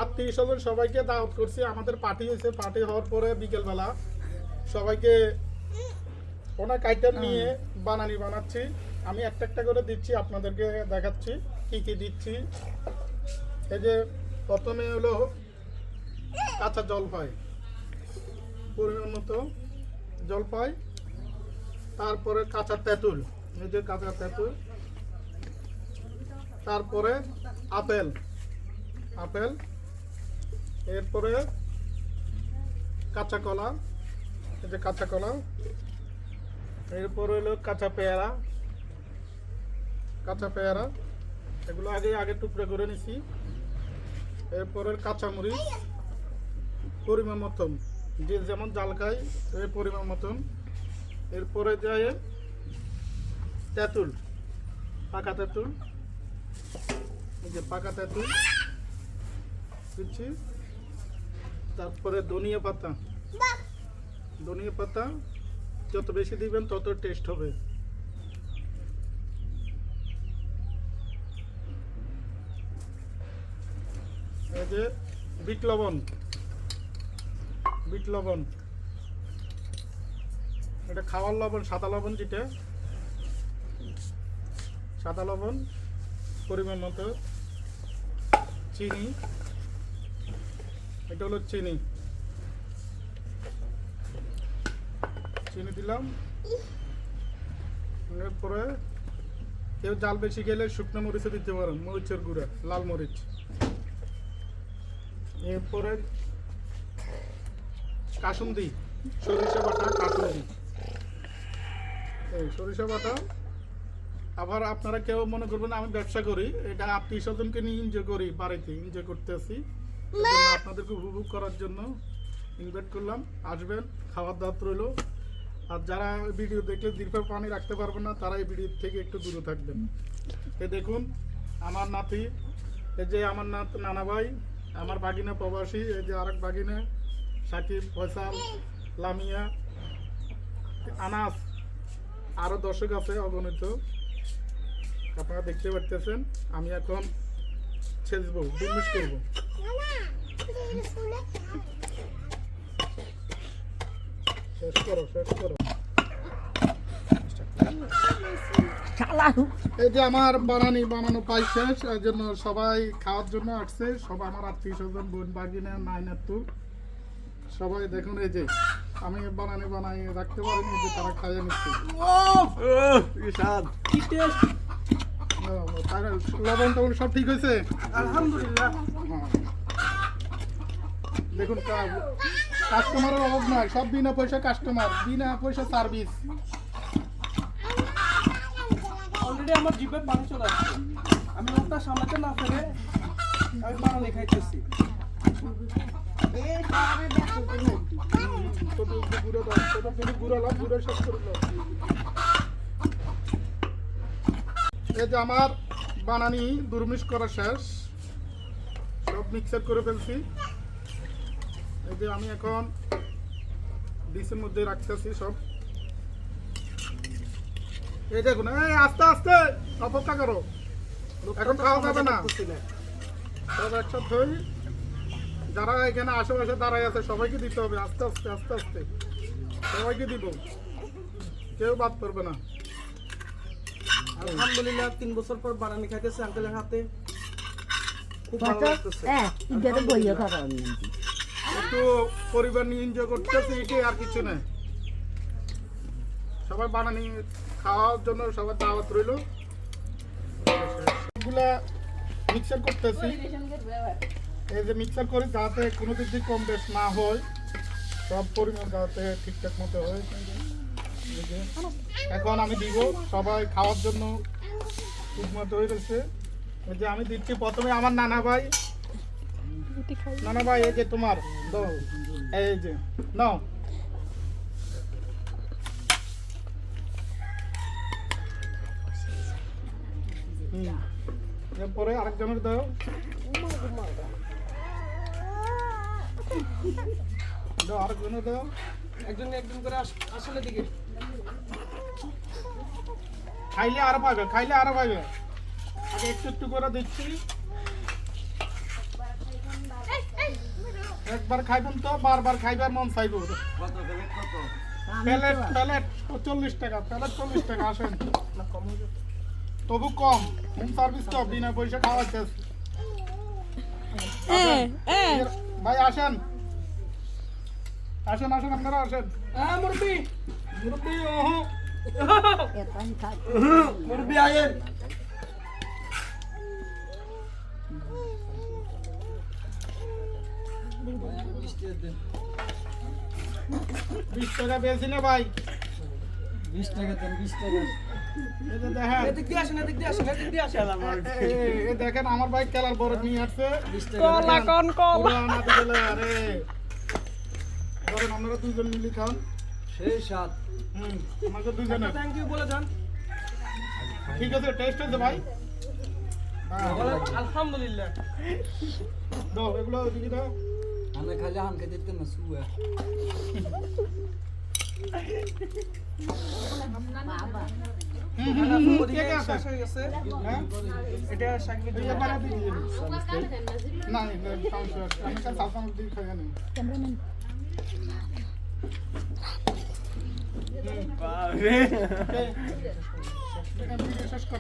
আত্মীয় স্বজন সবাইকে দাওয়াত করছি। আমাদের পার্টি হয়েছে, পার্টি হওয়ার পরে বিকেলবেলা সবাইকে অনেক আইটেম নিয়ে বানানি বানাচ্ছি। আমি একটা একটা করে দিচ্ছি, আপনাদেরকে দেখাচ্ছি কি কি দিচ্ছি। এই যে প্রথমে হলো কাঁচা জলপাই, পরিমাণ মতো জলপাই, তারপরে কাঁচা তেঁতুল, এই যে কাঁচা তেঁতুল, তারপরে আপেল, আপেল, এরপরে কাঁচা কলা, এই যে কাঁচা কলা, এরপরে হলো কাঁচা পেয়ারা, কাঁচা পেয়ারা, এগুলো আগে আগে টুকরো করে নিছি। এরপরে কাঁচামরিচ পরিমাণ মতন, যে যেমন জাল খায় এই পরিমাণ মতন। এরপরে যায় তেঁতুল, পাকা তেঁতুল, এই যে পাকা তেঁতুল দিচ্ছি। তারপরে ধনিয়া পাতা, ধনিয়া পাতা যত বেশি দিবেন তত টেস্ট হবে। এই যে বিট লবণ, বিট লবণ, এটা খাওয়ার লবণ, সাদা লবণ, যেটা সাদা লবণ পরিমাণ মতো। চিনি, এটা হলো চিনি, চিনি দিলাম। এরপরে কেউ জাল বেশি গেলে শুকনো মরিচও দিতে পারেন, মরিচের গুঁড়া, লাল মরিচ। এরপরে কাসুন্দি, সরিষা বাটা, কাসুন্দি, এই সরিষা বাটা। আবার আপনারা কেউ মনে করবেন আমি ব্যবসা করি, এটা আত্মীয় স্বজনকে নিয়ে এনজয় করি, বাড়িতে এনজয় করতে আসি, আপনাদেরকে উপভোগ করার জন্য ইনভাইট করলাম। আসবেন, খাওয়ার দাওয়াত রইল। আর যারা ভিডিও দেখলে দীর্ঘ পানি রাখতে পারবেন না, তারা এই ভিডিও থেকে একটু দূরে থাকবেন। এই দেখুন আমার নাতি, এই যে আমার নানা ভাই, আমার বাগিনা প্রবাসী, এই যে আরেক বাগিনা সাকিব, ফয়সাল, লামিয়া, আনাস, আরও দর্শক আছে অগণিত, আপনারা দেখতে পারতেছেন। আমি এখন ছেঁচবো, দুর্মিশ করবো। শেষ করো, শেষ করো। এই যে আমার বানানো পাই শেষ, এই জন্য সবাই খাওয়ার জন্য আসছে। সব আমার আত্মীয় স্বজন, বোন, বাগিনা, নাইনাতু সবাই দেখুন। এই যে আমি বানাই রাখতে পারিনি, যে তারা খাইয়ে নিচ্ছে। লবণ টবণ সব ঠিক হয়েছে আলহামদুলিল্লাহ। দেখুন কাস্টমারের অভাব নাই, সব বিনা পয়সা কাস্টমার, বিনা পয়সা সার্ভিস। অলরেডি আমার জিভে পানি চলে আসছে, আমি ওটা সামলাতে না পেরে আমি বানালে খাইতেছি। এই যে আমার বানানি দুর্মিশ করা শেষ, সব মিক্সার করে ফেলছি। এই যে আমি এখন ডিশের মধ্যে রাখতেছি সব। এই দেখুন, এই আস্তে আস্তে অপেক্ষা করো, এখন খাওয়া যাবে না। সব একসাথে হই, যারা এখানে আশেপাশে দাঁড়ায় আছে সবাইকে দিতে হবে, আস্তে আস্তে আস্তে আস্তে সবাইকে দিব, কেউ বাদ করবে না। আলহামদুলিল্লাহ 3 বছর পর বানানি খাইতেছি আঙ্কেলের হাতে, খুব ভালো লাগতেছে। একটু পরিবার নিয়ে এনজয় করতেছি, এটাই আর কিছু নেই। সবাই বানানি খাওয়ার জন্য সবার দাওয়াত রইল। এগুলা মিক্সার করতেছি, এই যে মিক্সার করি যাতে কোনো দিক দিয়ে কম বেশ না হয়, সব পরিমাণ যাতে ঠিকঠাক মতো হয়। এখন আমি দিব, সবাই খাওয়ার জন্য ঠিক মতো হয়ে গেছে। এই যে আমি দিচ্ছি প্রথমে আমার নানা ভাই, নানা ভাই এই যে তোমার দাও, এই যে নাও। এরপরে আরেকজনের দাও, আরেকজনের দাও, একজন একজন করে আসলে দিকে খাইলে আরো পাবে, খাইলে আরো পাবে। আগে একটু একটু করে দিচ্ছি। একবার খাইবেন তো বারবার খাইবার মন চাইব। প্লেট 40 টাকা, প্লেট 40 টাকা। আসেন, না কম হয়ে যাবে। তবু কম। হোম সার্ভিস তো বিনা পয়সা খাওয়াচ্ছে। ভাই আসেন, আসেন আসেন, আপনারা আসেন। মুরব্বি মুরব্বি, ওহো মুরব্বি আয়েন। 20 টাকা বেশি না ভাই? 20 টাকা দেন, 20 টাকা। এই যে দেখেন, এদিক দিয়ে আসেন, এদিক দিয়ে আসেন, এদিক দিয়ে আসেন আমার। এই দেখেন আমার ভাই কেলার বড় নিয়ে আসছে। 20 টাকা দেন। পুরা না দিলে আরে ধরেন আপনারা দুজন মিলে খান। সেই স্বাদ। আমাকে দুজনের থ্যাংক ইউ বলে যান। ঠিক আছে, টেস্ট হয়েছে ভাই। হ্যাঁ, বলেন আলহামদুলিল্লাহ। দাও এগুলো দিকে দাও। আমি খালি আম খেতে দিতে না সুয়া। ওদিকে কে আছে? শেষ হয়ে গেছে। হ্যাঁ? এটা শাক এই যে বাড়া দিয়ে দিন। না, এটা সমস্যা আছে। আমি কাল সালসাম দিয়ে খাই জানি। বাবা রে। এটা ভিডিও শেষ করো।